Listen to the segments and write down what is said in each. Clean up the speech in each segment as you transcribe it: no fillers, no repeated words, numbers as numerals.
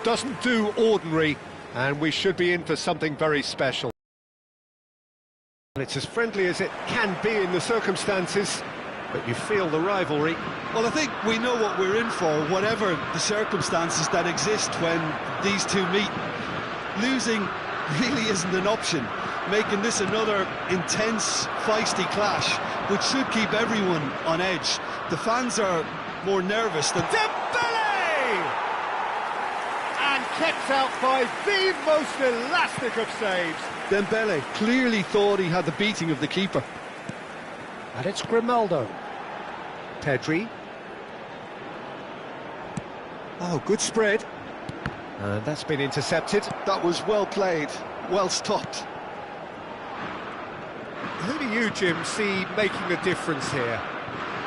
doesn't do ordinary, and we should be in for something very special. It's as friendly as it can be in the circumstances, but you feel the rivalry. Well, I think we know what we're in for, whatever the circumstances that exist when these two meet. Losing really isn't an option, making this another intense, feisty clash, which should keep everyone on edge. The fans are more nervous than... Dembele! And kept out by the most elastic of saves. Dembele clearly thought he had the beating of the keeper. And it's Grimaldo. Pedri. Oh, good spread. And that's been intercepted. That was well played, well stopped. Who do you, Jim, see making a difference here?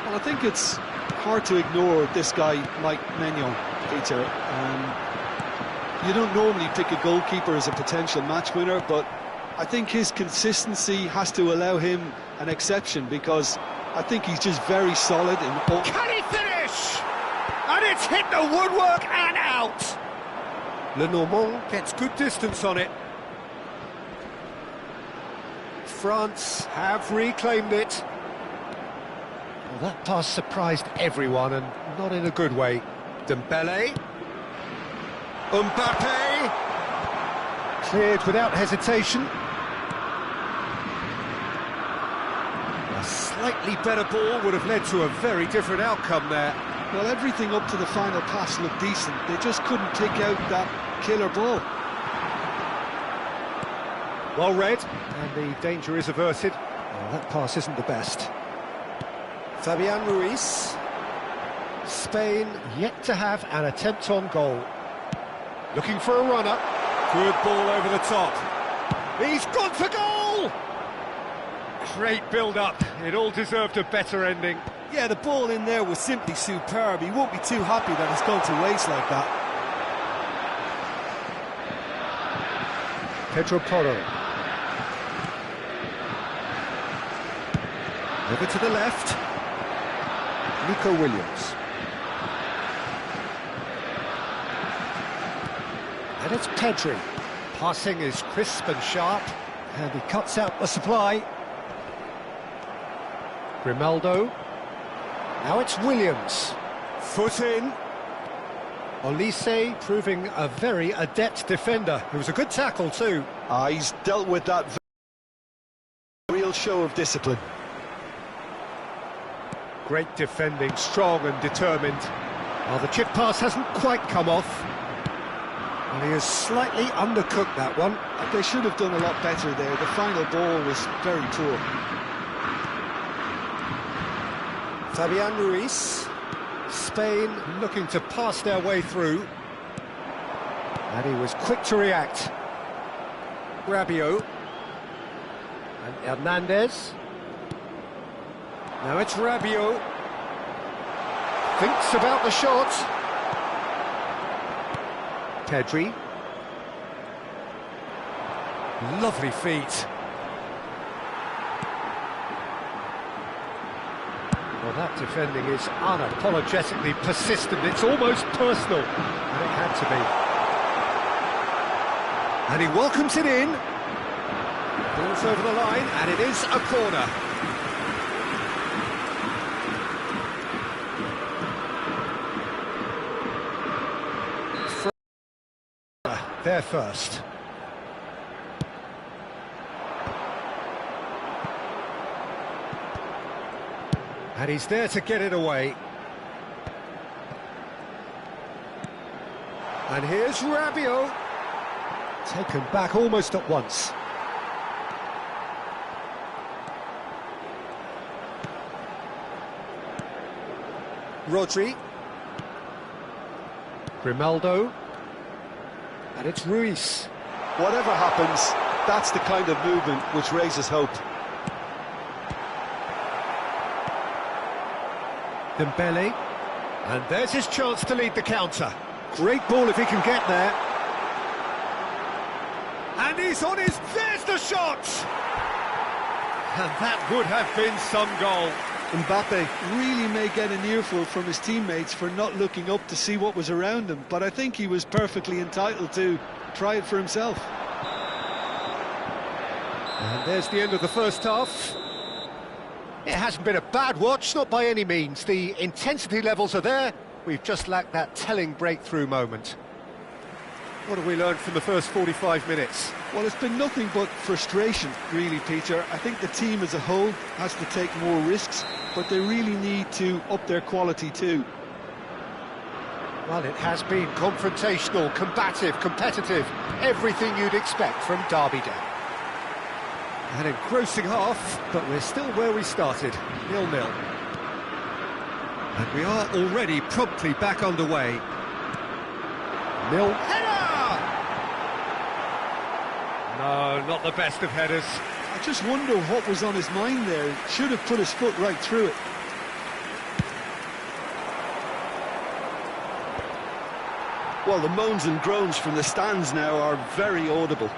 Well, I think it's hard to ignore this guy, Mike Maignan, Peter. You don't normally pick a goalkeeper as a potential match winner, but I think his consistency has to allow him an exception, because I think he's just very solid in all... Can he finish? And it's hit the woodwork and out! Lenormand gets good distance on it. France have reclaimed it. Well, that pass surprised everyone, and not in a good way. Dembele. Mbappe. Cleared without hesitation. A slightly better ball would have led to a very different outcome there. Well, everything up to the final pass looked decent. They just couldn't take out that killer ball. Well read, and the danger is averted. Well, that pass isn't the best. Fabian Ruiz. Spain yet to have an attempt on goal. Looking for a runner. Good ball over the top. He's gone for goal! Great build-up. It all deserved a better ending. Yeah, the ball in there was simply superb. He won't be too happy that it's gone to waste like that. Pedro Porro. Over to the left. Nico Williams. And it's Pedri. Passing is crisp and sharp, and he cuts out the supply. Grimaldo. Now it's Williams. Foot in. Olise proving a very adept defender. It was a good tackle too. He's dealt with that real show of discipline. Great defending, strong and determined. Well, the chip pass hasn't quite come off. And he has slightly undercooked that one. They should have done a lot better there. The final ball was very poor. Fabian Ruiz. Spain looking to pass their way through. And he was quick to react. Rabiot. And Hernandez. Now it's Rabiot. Thinks about the shot. Pedri. Lovely feet. Well, that defending is unapologetically persistent. It's almost personal, and it had to be. And he welcomes it in. Ball's over the line, and it is a corner. There first. And he's there to get it away. And here's Rabiot. Taken back almost at once. Rodri. Grimaldo. And it's Ruiz. Whatever happens, that's the kind of movement which raises hope. Dembele. And there's his chance to lead the counter. Great ball if he can get there. And he's on his... There's the shot! And that would have been some goal. Mbappe really may get an earful from his teammates for not looking up to see what was around him, but I think he was perfectly entitled to try it for himself. And there's the end of the first half. It hasn't been a bad watch, not by any means. The intensity levels are there. We've just lacked that telling breakthrough moment. What have we learned from the first 45 minutes? Well, it's been nothing but frustration, really, Peter. I think the team as a whole has to take more risks, but they really need to up their quality too. Well, it has been confrontational, combative, competitive, everything you'd expect from Derby Day. An engrossing half, but we're still where we started, 0-0. And we are already promptly back underway. Header! No, not the best of headers. I just wonder what was on his mind there. He should have put his foot right through it. Well, the moans and groans from the stands now are very audible.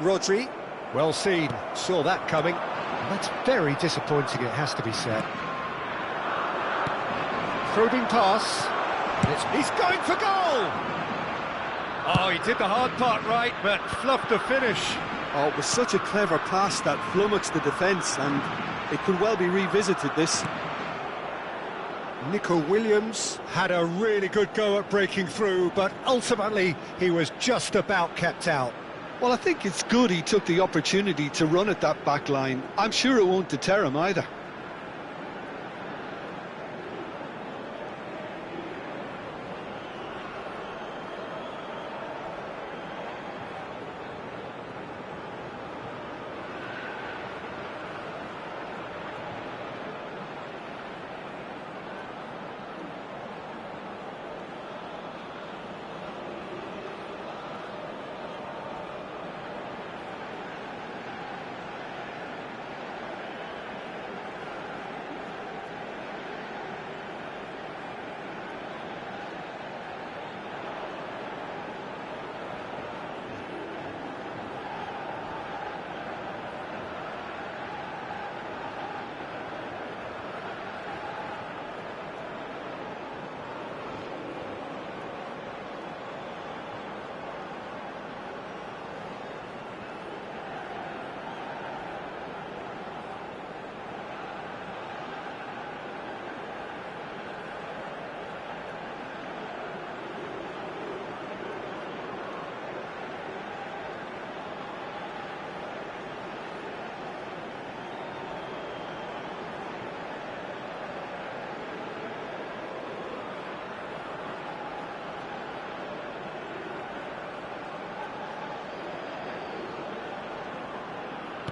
Rodri, well seen, saw that coming. That's very disappointing, it has to be said. Probing pass. He's going for goal! Oh, he did the hard part right, but fluffed the finish. Oh, it was such a clever pass that flummoxed the defence, and it could well be revisited, this. Nico Williams had a really good go at breaking through, but ultimately he was just about kept out. Well, I think it's good he took the opportunity to run at that back line. I'm sure it won't deter him either.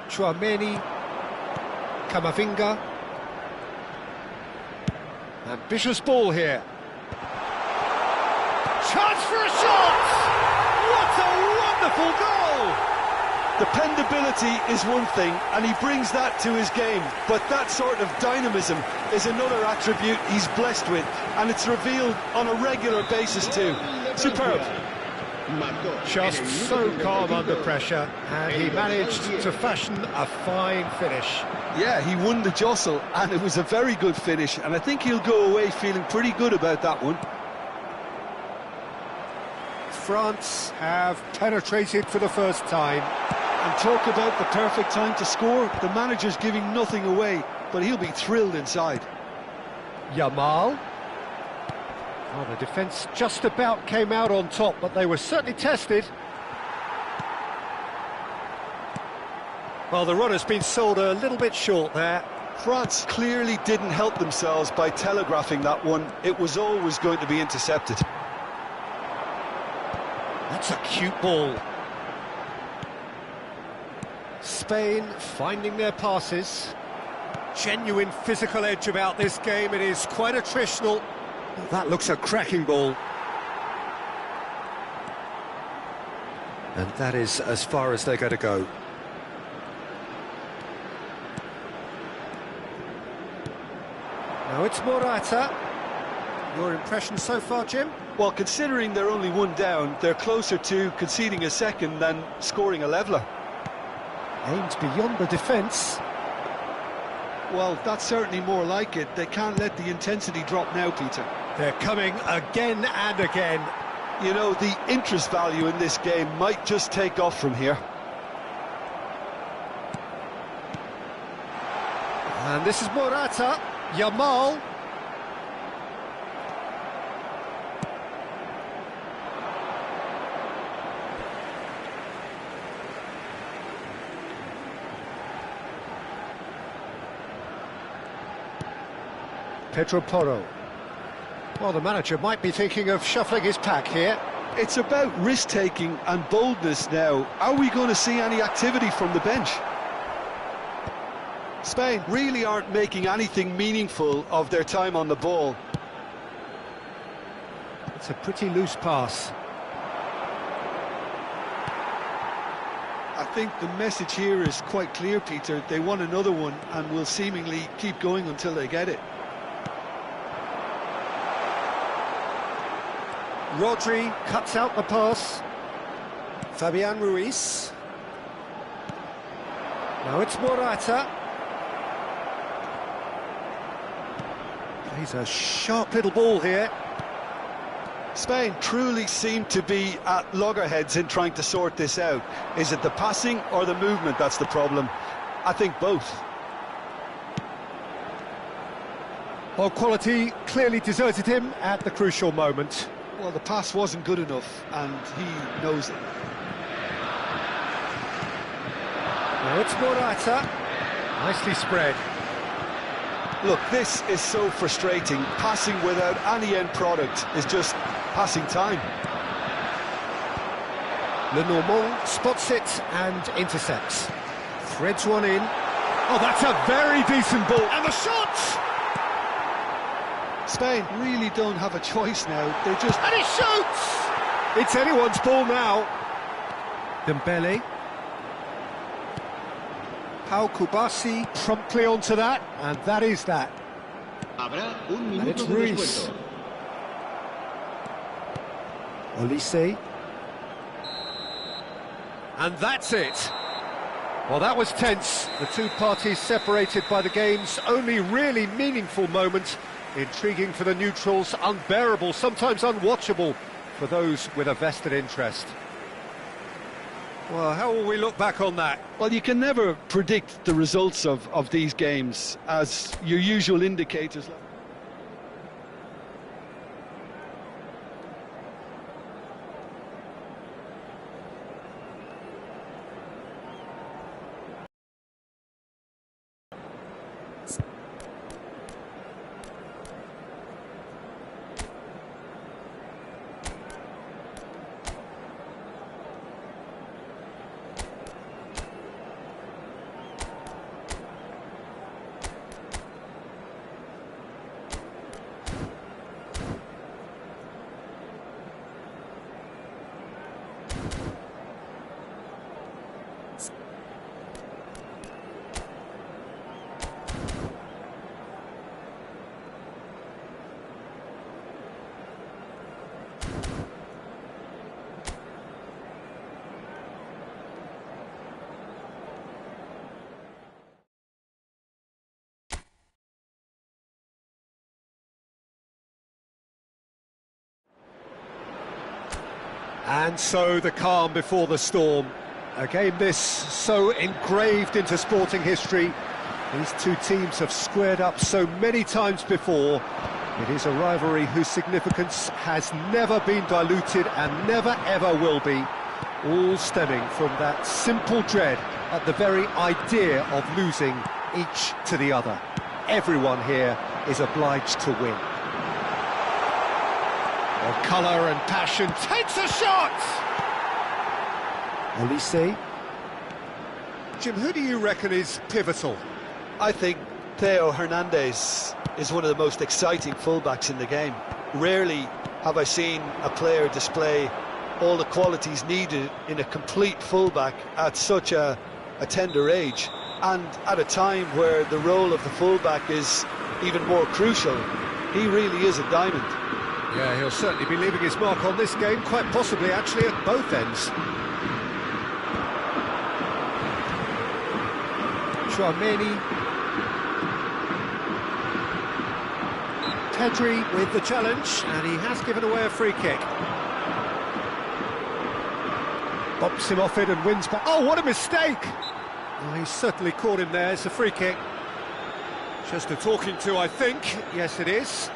Chouameni, Camavinga. Ambitious ball here. Chance for a shot! What a wonderful goal! Dependability is one thing, and he brings that to his game, but that sort of dynamism is another attribute he's blessed with, and it's revealed on a regular basis too. Superb. Just so calm under pressure, and he managed to fashion a fine finish. Yeah, he won the jostle, and it was a very good finish, and I think he'll go away feeling pretty good about that one. France have penetrated for the first time. And talk about the perfect time to score. The manager's giving nothing away, but he'll be thrilled inside. Yamal. Oh, the defence just about came out on top, but they were certainly tested. Well, the run has been sold a little bit short there. France clearly didn't help themselves by telegraphing that one. It was always going to be intercepted. That's a cute ball. Spain finding their passes. Genuine physical edge about this game. It is quite attritional. That looks a cracking ball. And that is as far as they're going to go. Now it's Morata. Your impression so far, Jim? Well, considering they're only one down, they're closer to conceding a second than scoring a leveller. Aimed beyond the defence. Well, that's certainly more like it. They can't let the intensity drop now, Peter. They're coming again and again. You know, the interest value in this game might just take off from here. And this is Morata, Yamal. Pedro Porro. Well, the manager might be thinking of shuffling his pack here. It's about risk-taking and boldness now. Are we going to see any activity from the bench? Spain really aren't making anything meaningful of their time on the ball. It's a pretty loose pass. I think the message here is quite clear, Peter. They want another one and will seemingly keep going until they get it. Rodri cuts out the pass. Fabian Ruiz. Now it's Morata. He's a sharp little ball here. Spain truly seem to be at loggerheads in trying to sort this out. Is it the passing or the movement that's the problem? I think both. Well, quality clearly deserted him at the crucial moment. Well, the pass wasn't good enough, and he knows it. Now it's Morata. Nicely spread. Look, this is so frustrating. Passing without any end product is just passing time. Lenormand spots it and intercepts. Threads one in. Oh, that's a very decent ball. And the shot! Spain really don't have a choice now. They're just... And he shoots! It's anyone's ball now. Dembele. Pau Kubasi promptly onto that, and that is that. And it's Ruiz. Olise. And that's it. Well, that was tense. The two parties separated by the game's only really meaningful moment. Intriguing for the neutrals, unbearable, sometimes unwatchable for those with a vested interest. Well, how will we look back on that? Well, you can never predict the results of these games as your usual indicators. And so the calm before the storm. A game this so engraved into sporting history. These two teams have squared up so many times before. It is a rivalry whose significance has never been diluted and never ever will be. All stemming from that simple dread at the very idea of losing each to the other. Everyone here is obliged to win. Well, colour and passion, takes a shot! Olise. Jim, who do you reckon is pivotal? I think Theo Hernandez is one of the most exciting fullbacks in the game. Rarely have I seen a player display all the qualities needed in a complete fullback at such a tender age, and at a time where the role of the fullback is even more crucial. He really is a diamond. Yeah, he'll certainly be leaving his mark on this game, quite possibly actually at both ends. Chouameni. Pedri with the challenge, and he has given away a free kick. Bumps him off it and wins back. Oh, what a mistake! Well, he's certainly caught him there. It's a free kick. Just a talking to, I think. Yes, it is.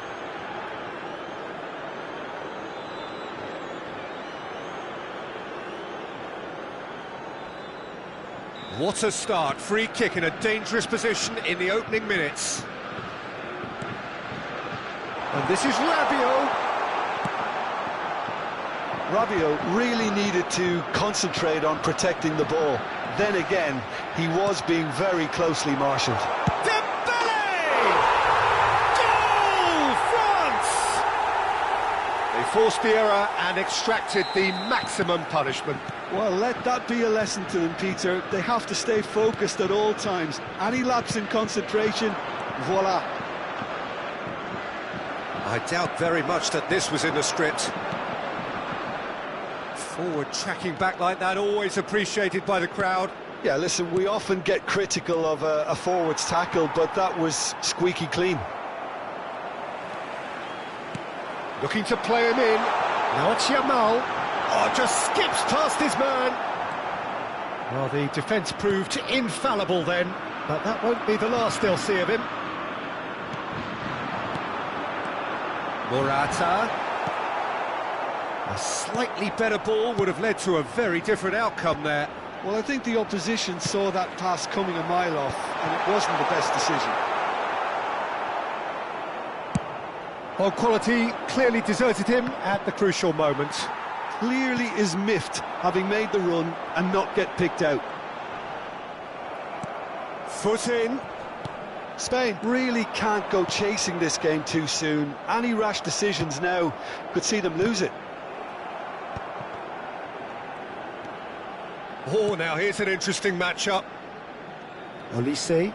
What a start. Free kick in a dangerous position in the opening minutes. And this is Rabiot. Rabiot really needed to concentrate on protecting the ball. Then again, he was being very closely marshalled. They forced the error and extracted the maximum punishment. Well, let that be a lesson to them, Peter. They have to stay focused at all times. Any lapse in concentration, voila. I doubt very much that this was in the script. Forward tracking back like that, always appreciated by the crowd. Yeah, listen, we often get critical of a forward's tackle, but that was squeaky clean. Looking to play him in. Now it's Yamal. Oh, just skips past his man. Well, the defence proved infallible then, but that won't be the last they'll see of him. Morata. A slightly better ball would have led to a very different outcome there. Well, I think the opposition saw that pass coming a mile off, and it wasn't the best decision. Well, quality clearly deserted him at the crucial moment. Clearly is miffed, having made the run and not get picked out. Foot in. Spain really can't go chasing this game too soon. Any rash decisions now could see them lose it. Oh, now here's an interesting matchup. Olise.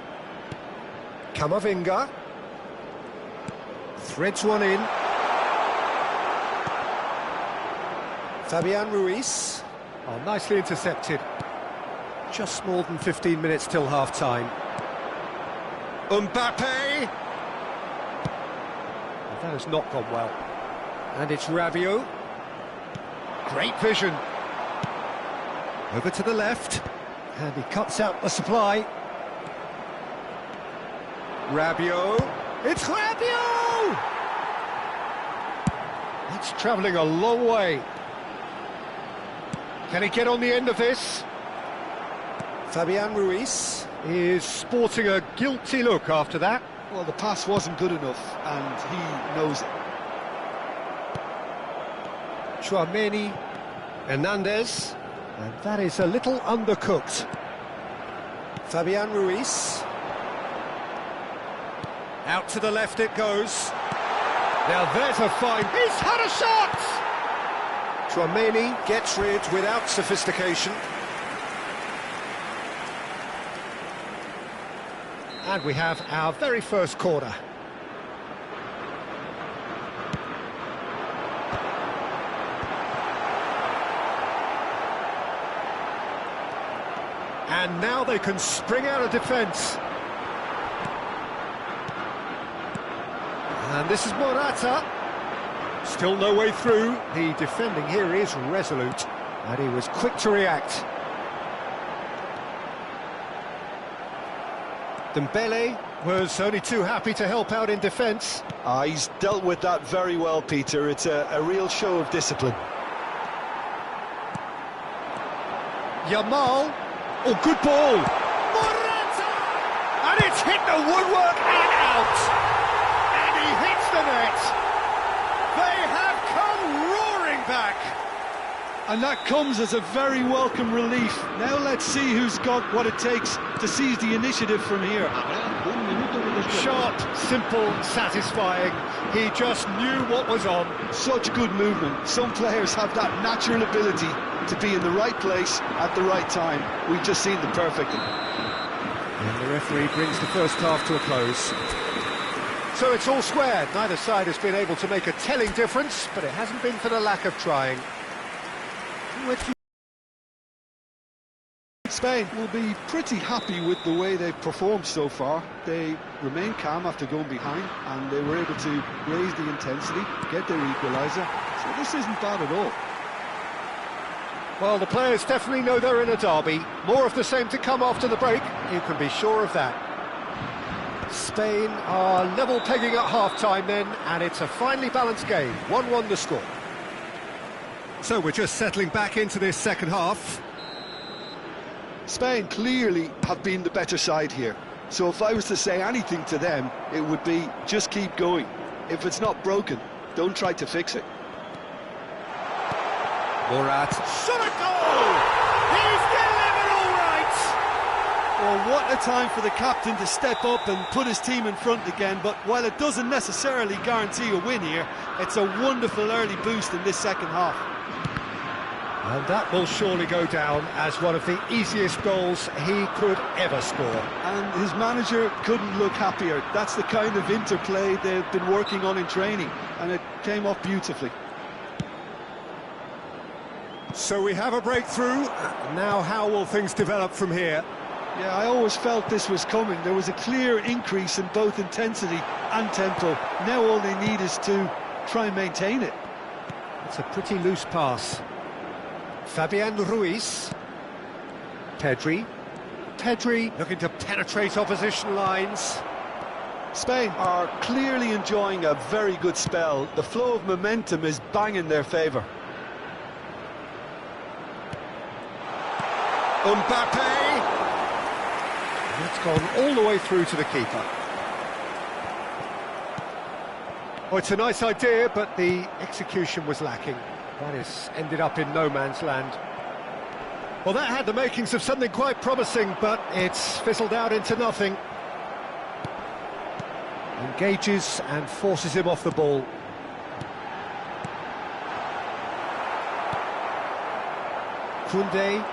Camavinga. Threads one in. Fabian Ruiz. Oh, nicely intercepted. Just more than 15 minutes till half-time. Mbappe! Well, that has not gone well. And it's Rabiot. Great vision. Over to the left. And he cuts out the supply. Rabiot. It's Rabiot! It's travelling a long way. Can he get on the end of this? Fabian Ruiz is sporting a guilty look after that. Well, the pass wasn't good enough, and he knows it. Chouameni, Hernandez, and that is a little undercooked. Fabian Ruiz. Out to the left it goes. Now there's a fine... He's had a shot! Chouameni gets rid without sophistication. And we have our very first corner. And now they can spring out of defence. And this is Morata. Still no way through. The defending here is resolute. And he was quick to react. Dembele was only too happy to help out in defence. He's dealt with that very well, Peter. It's a real show of discipline. Yamal. Oh, good ball. Morata! And it's hit the woodwork and out. And he hits the net. They have come roaring back. And that comes as a very welcome relief. Now let's see who's got what it takes to seize the initiative from here. Sharp, simple, satisfying. He just knew what was on. Such good movement. Some players have that natural ability to be in the right place at the right time. We've just seen the perfect. And the referee brings the first half to a close. So it's all square. Neither side has been able to make a telling difference, but it hasn't been for the lack of trying. Spain will be pretty happy with the way they've performed so far. They remain calm after going behind, and they were able to raise the intensity, get their equaliser, so this isn't bad at all. Well, the players definitely know they're in a derby. More of the same to come after the break, you can be sure of that. Spain are level pegging at half-time then, and it's a finely balanced game. 1-1 the score. So we're just settling back into this second half. Spain clearly have been the better side here. So if I was to say anything to them, it would be just keep going. If it's not broken, don't try to fix it. Murat, shot a goal! He's delivered all right! Well, what a time for the captain to step up and put his team in front again, but while it doesn't necessarily guarantee a win here, it's a wonderful early boost in this second half. And that will surely go down as one of the easiest goals he could ever score. And his manager couldn't look happier. That's the kind of interplay they've been working on in training, and it came off beautifully. So we have a breakthrough. Now how will things develop from here? Yeah, I always felt this was coming. There was a clear increase in both intensity and tempo. Now all they need is to try and maintain it. It's a pretty loose pass. Fabian Ruiz. Pedri looking to penetrate opposition lines. Spain are clearly enjoying a very good spell. The flow of momentum is bang in their favour. Mbappe! It's gone all the way through to the keeper. Oh, it's a nice idea, but the execution was lacking. That has ended up in no man's land. Well, that had the makings of something quite promising, but it's fizzled out into nothing. Engages and forces him off the ball. Koundé.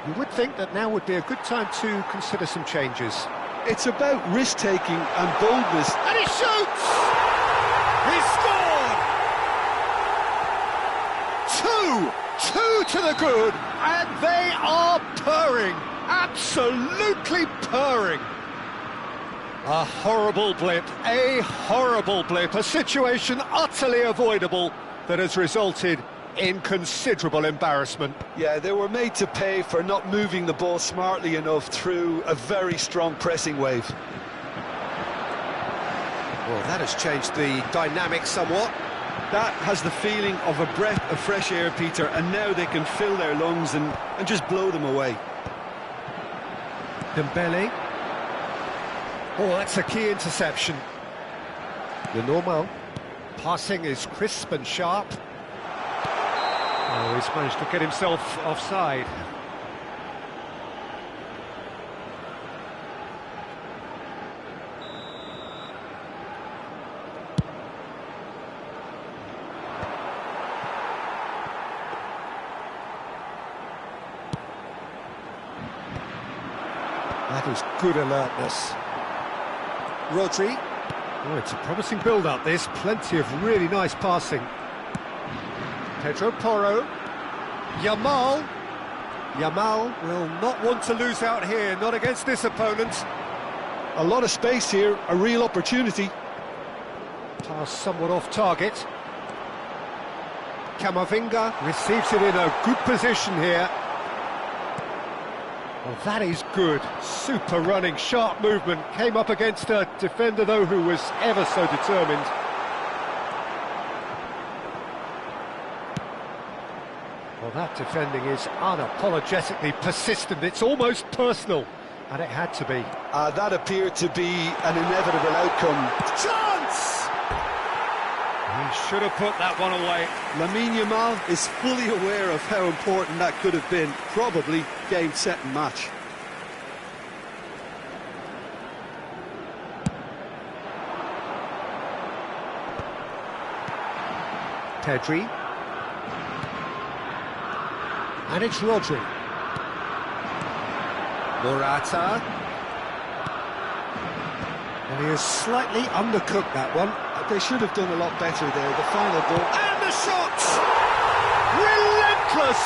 You would think that now would be a good time to consider some changes. It's about risk-taking and boldness. And he shoots! He scored! Two to the good, and they are purring, absolutely purring. A horrible blip, a situation utterly avoidable that has resulted in considerable embarrassment. Yeah, they were made to pay for not moving the ball smartly enough through a very strong pressing wave. Well, that has changed the dynamic somewhat. That has the feeling of a breath of fresh air, Peter, and now they can fill their lungs and just blow them away. Dembele. Oh, that's a key interception. The normal. Passing is crisp and sharp. Oh, he's managed to get himself offside. That is good alertness. Rodri. Oh, it's a promising build-up, this. Plenty of really nice passing. Pedro Porro. Yamal will not want to lose out here, not against this opponent. A lot of space here, a real opportunity. Pass somewhat off target. Camavinga receives it in a good position here. Well, that is good. Super running, sharp movement. Came up against a defender, though, who was ever so determined. Well, that defending is unapologetically persistent. It's almost personal, and it had to be. That appeared to be an inevitable outcome. Chance! He should have put that one away. Lamine Yamal is fully aware of how important that could have been. Probably game, set and match. Pedri. And it's Rodri. Morata. And he has slightly undercooked that one. They should have done a lot better there. The final ball. And the shot! Relentless!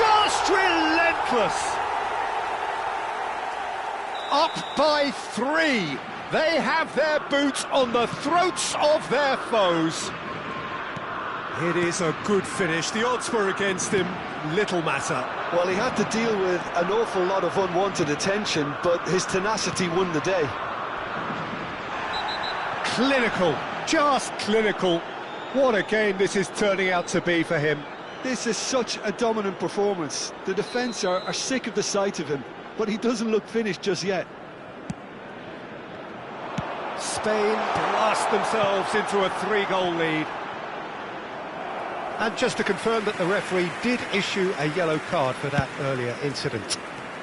just relentless. Up by 3. They have their boots on the throats of their foes. It is a good finish. The odds were against him. Little matter. Well, he had to deal with an awful lot of unwanted attention, but his tenacity won the day. Clinical, just clinical. What a game this is turning out to be for him. This is such a dominant performance. The defence are sick of the sight of him, but he doesn't look finished just yet. Spain blast themselves into a 3-goal lead. And just to confirm that the referee did issue a yellow card for that earlier incident.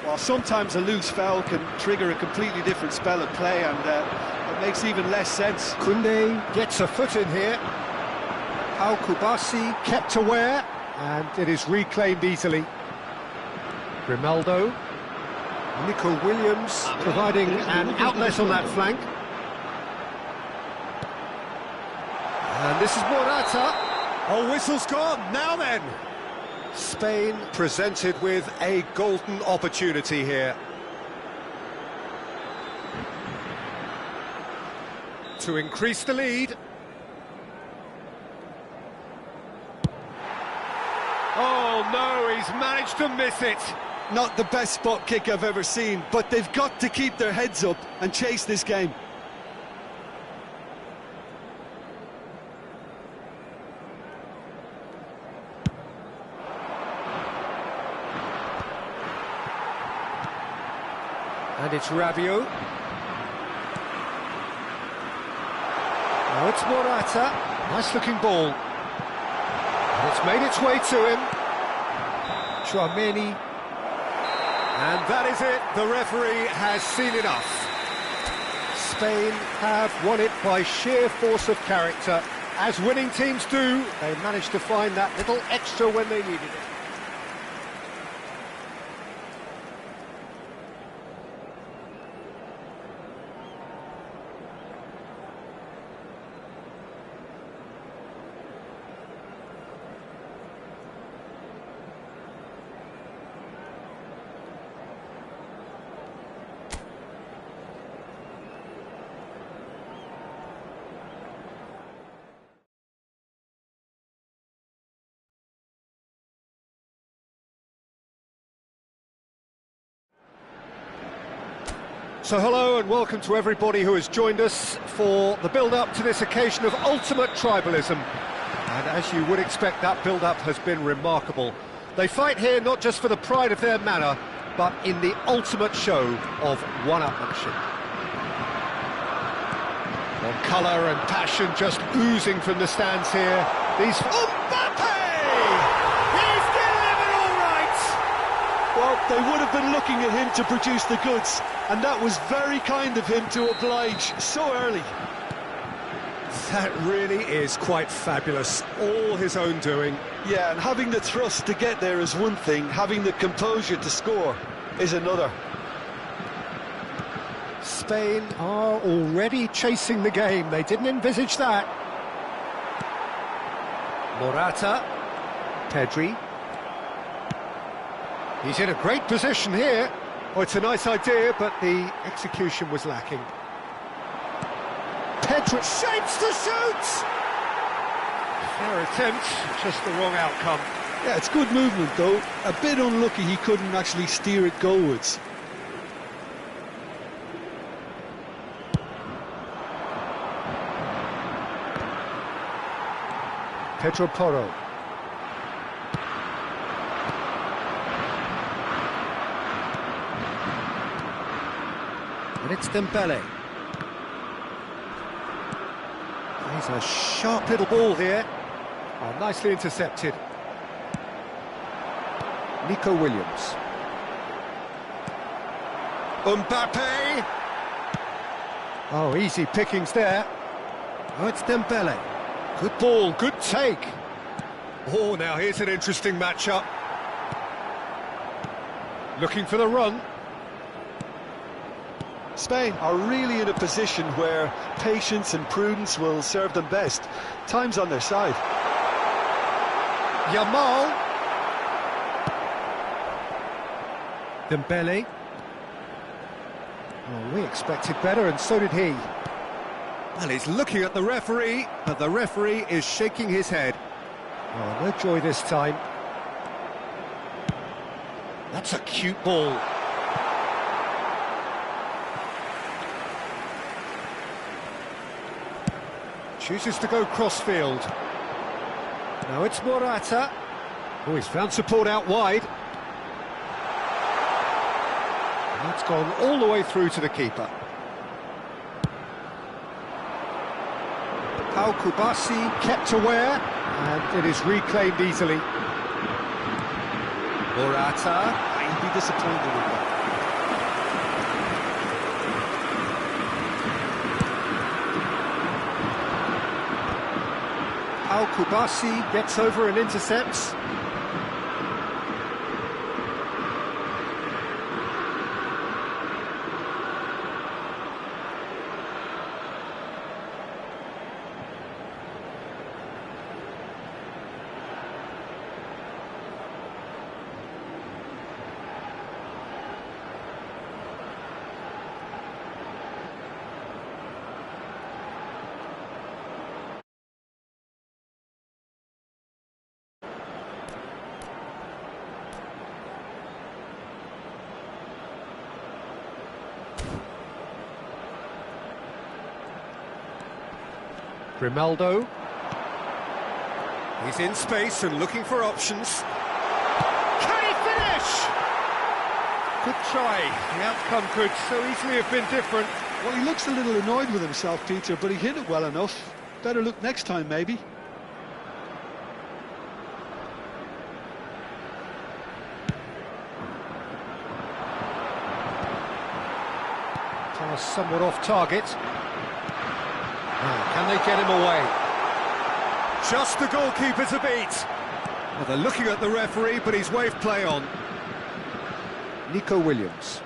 Well, sometimes a loose foul can trigger a completely different spell of play, and it makes even less sense. Koundé gets a foot in here. Al Kubasi kept aware, and it is reclaimed easily. Grimaldo. Nico Williams providing an outlet on that flank. And this is Morata. Oh, whistle's gone, now then! Spain presented with a golden opportunity here. To increase the lead. Oh no, he's managed to miss it! Not the best spot kick I've ever seen, but they've got to keep their heads up and chase this game. And it's Rabiot. Now it's Morata. Nice looking ball. And it's made its way to him. Chouameni. And that is it. The referee has seen enough. Spain have won it by sheer force of character. As winning teams do, they managed to find that little extra when they needed it. So hello and welcome to everybody who has joined us for the build-up to this occasion of ultimate tribalism. And as you would expect, that build-up has been remarkable. They fight here not just for the pride of their manor, but in the ultimate show of one-upmanship. On colour and passion just oozing from the stands here. These... Mbappe! He's delivered all right! Well, they would have been looking at him to produce the goods, and that was very kind of him to oblige so early. That really is quite fabulous, all his own doing. Yeah, and having the thrust to get there is one thing, having the composure to score is another. Spain are already chasing the game, they didn't envisage that. Morata, Pedri. He's in a great position here. Oh, it's a nice idea, but the execution was lacking. Pedri shapes to shoot! Fair attempt, just the wrong outcome. Yeah, it's good movement though. A bit unlucky he couldn't actually steer it goalwards. Pedro Porro. And it's Dembele. He's a sharp little ball here. Oh, nicely intercepted. Nico Williams. Mbappe! Oh, easy pickings there. Oh, it's Dembele. Good ball, good take. Oh, now here's an interesting matchup. Looking for the run. Spain are really in a position where patience and prudence will serve them best. Time's on their side. Yamal. Dembele. Well, we expected better, and so did he. Well, he's looking at the referee, but the referee is shaking his head. Oh, no joy this time. That's a cute ball. Chooses to go cross-field. Now it's Morata. Oh, he's found support out wide. And that's gone all the way through to the keeper. Pau Kubasi kept aware, and it is reclaimed easily. Morata. He'd be disappointed with that. Pau Kubasi gets over and intercepts. Grimaldo. He's in space and looking for options. Can he finish? Good try. The outcome could so easily have been different. Well, he looks a little annoyed with himself, Peter, but he hit it well enough. Better look next time, maybe. Pass somewhat off target. Oh, can they get him away? Just the goalkeeper to beat. Well, they're looking at the referee, but he's waved play on. Nico Williams.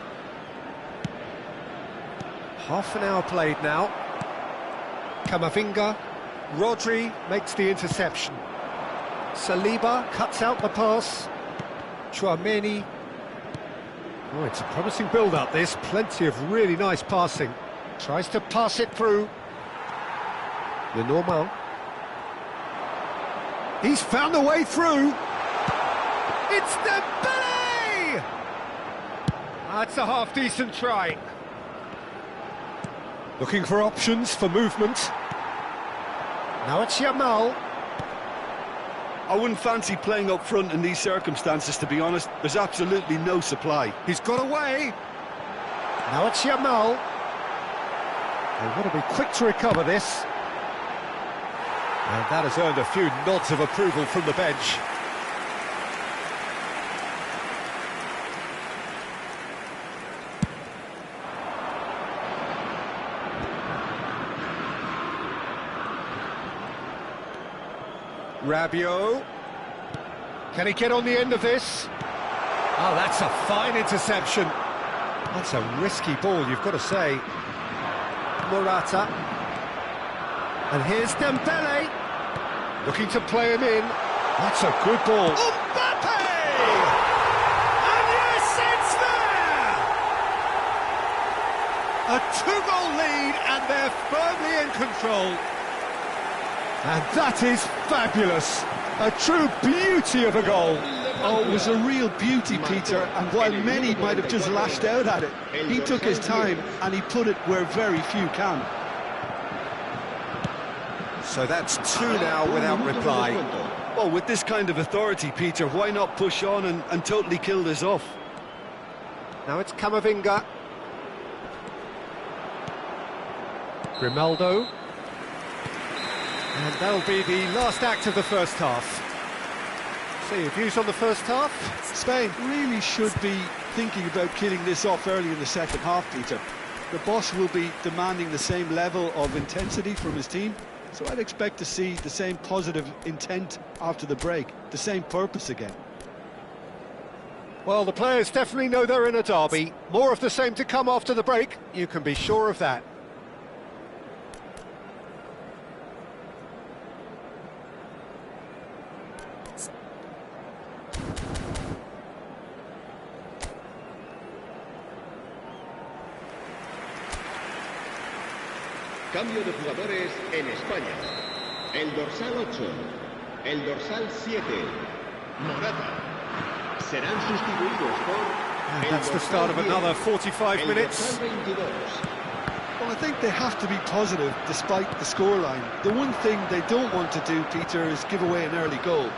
Half an hour played now. Camavinga. Rodri makes the interception. Saliba cuts out the pass. Chouameni. Oh, it's a promising build-up, this. Plenty of really nice passing. Tries to pass it through. Lenormand. He's found a way through. It's Dembele! That's a half-decent try. Looking for options for movement. Now it's Yamal. I wouldn't fancy playing up front in these circumstances, to be honest. There's absolutely no supply. He's got away. Now it's Yamal. They've got to be quick to recover this. And that has earned a few nods of approval from the bench. Rabiot. Can he get on the end of this? Oh, that's a fine interception. That's a risky ball, you've got to say. Morata. And here's Dembele. Looking to play him in. That's a good ball. Mbappe! And yes, it's there! A two-goal lead, and they're firmly in control. And that is fabulous. A true beauty of a goal. Oh, it was a real beauty, Peter, and while many might have just lashed out at it, he took his time and he put it where very few can. So that's two now without reply. Well, with this kind of authority, Peter, why not push on and totally kill this off? Now it's Camavinga. Grimaldo. And that'll be the last act of the first half. So your views on the first half? Spain really should be thinking about killing this off early in the second half, Peter. The boss will be demanding the same level of intensity from his team, so I'd expect to see the same positive intent after the break, the same purpose again. Well, the players definitely know they're in a derby. More of the same to come after the break, you can be sure of that. Cambio de jugadores en España. El dorsal 8, el dorsal 7, Morata. Serán sustituidos por... That's the start of another 45 minutes. Well, I think they have to be positive despite the scoreline. The one thing they don't want to do, Peter, is give away an early goal.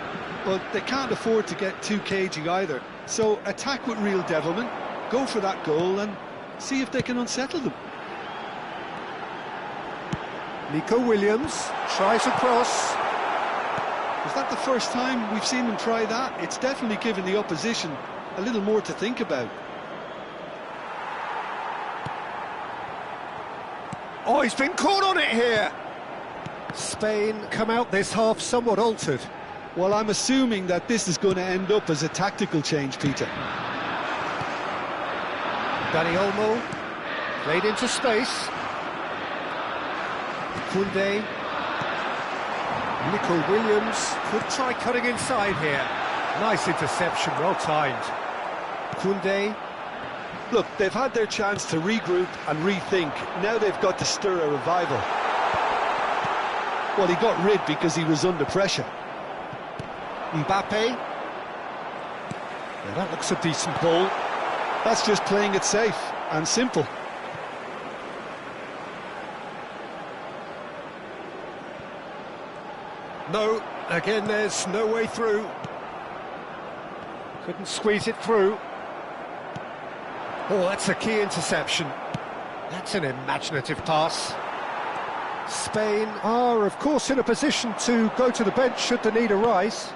But they can't afford to get too cagey either. So attack with real devilment, go for that goal and see if they can unsettle them. Nico Williams tries a cross. Is that the first time we've seen them try that? It's definitely given the opposition a little more to think about. Oh, he's been caught on it here. Spain come out this half somewhat altered. Well, I'm assuming that this is going to end up as a tactical change, Peter. Dani Olmo played into space. Koundé. Nico Williams could try cutting inside here. Nice interception, well timed. Koundé. Look, they've had their chance to regroup and rethink. Now they've got to stir a revival. Well, he got rid because he was under pressure. Mbappe. Now that looks a decent ball. That's just playing it safe and simple. No, again there's no way through. Couldn't squeeze it through. Oh, that's a key interception. That's an imaginative pass. Spain are, of course, in a position to go to the bench should the need arise.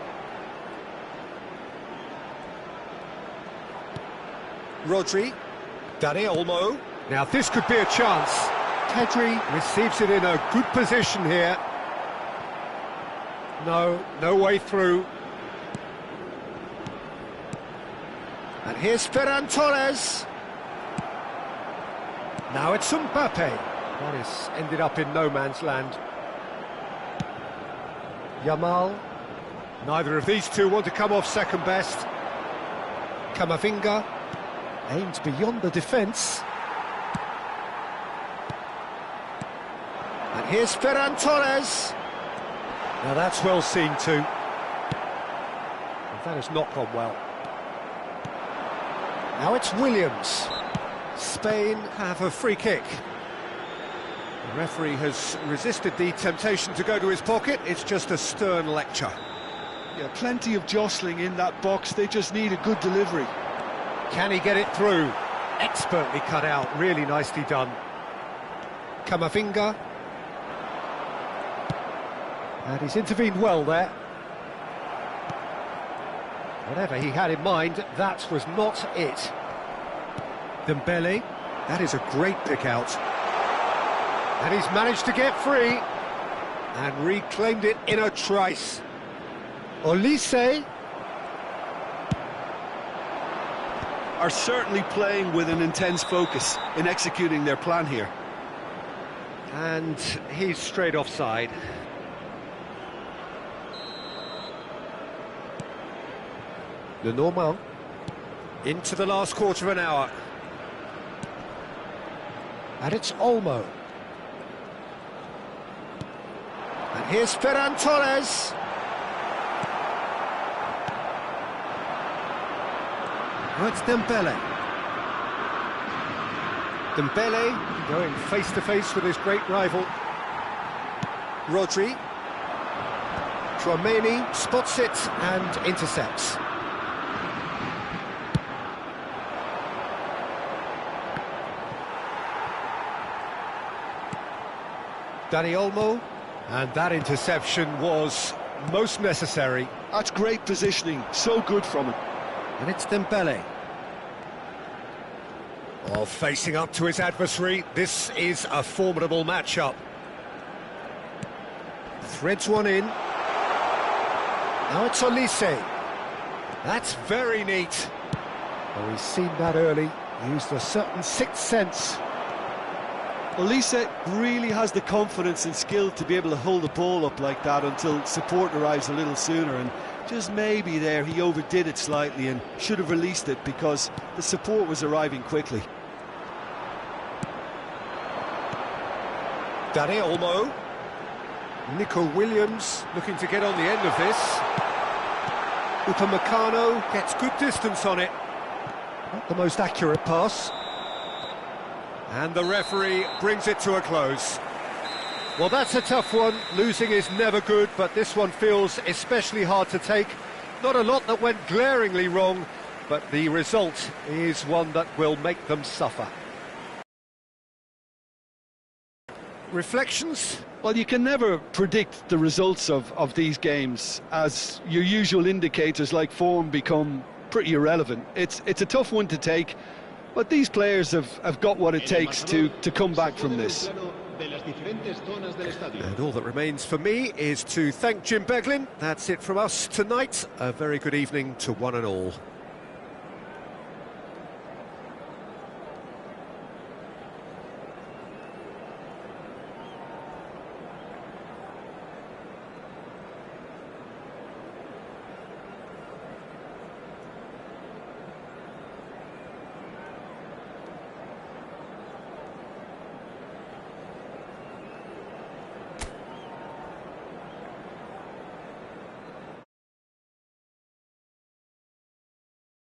Rodri. Dani Olmo. Now this could be a chance. Pedri receives it in a good position here. No way through. And here's Ferran Torres. Now it's Mbappe. That has ended up in no man's land. Yamal. Neither of these two want to come off second best. Camavinga aimed beyond the defence. And here's Ferran Torres. Now that's well seen too. And that has not gone well. Now it's Williams. Spain have a free kick. The referee has resisted the temptation to go to his pocket. It's just a stern lecture. Yeah, plenty of jostling in that box. They just need a good delivery. Can he get it through? Expertly cut out. Really nicely done. Camavinga. And he's intervened well there. Whatever he had in mind, that was not it. Dembele, that is a great pick out. And he's managed to get free and reclaimed it in a trice. Olise. Are certainly playing with an intense focus in executing their plan here. And he's straight offside. Lenormand into the last quarter of an hour. And it's Olmo. And here's Ferran Torres. Oh, it's Dembele. Dembele going face-to-face with his great rival. Rodri. Tchouaméni spots it and intercepts. Dani Olmo, and that interception was most necessary. That's great positioning, so good from him. And it's Dembele. Oh, facing up to his adversary, this is a formidable matchup. Threads one in. Now it's Olise. That's very neat. Oh, he's seen that early, used a certain sixth sense. Olise really has the confidence and skill to be able to hold the ball up like that until support arrives a little sooner, and just maybe there he overdid it slightly and should have released it because the support was arriving quickly. Dani Olmo. Nico Williams looking to get on the end of this. Upamecano gets good distance on it. Not the most accurate pass. And the referee brings it to a close. Well, that's a tough one. Losing is never good, but this one feels especially hard to take. Not a lot that went glaringly wrong, but the result is one that will make them suffer. Reflections? Well, you can never predict the results of these games, as your usual indicators like form become pretty irrelevant. It's a tough one to take, but these players have got what it takes to come back from this. And all that remains for me is to thank Jim Beglin. That's it from us tonight. A very good evening to one and all.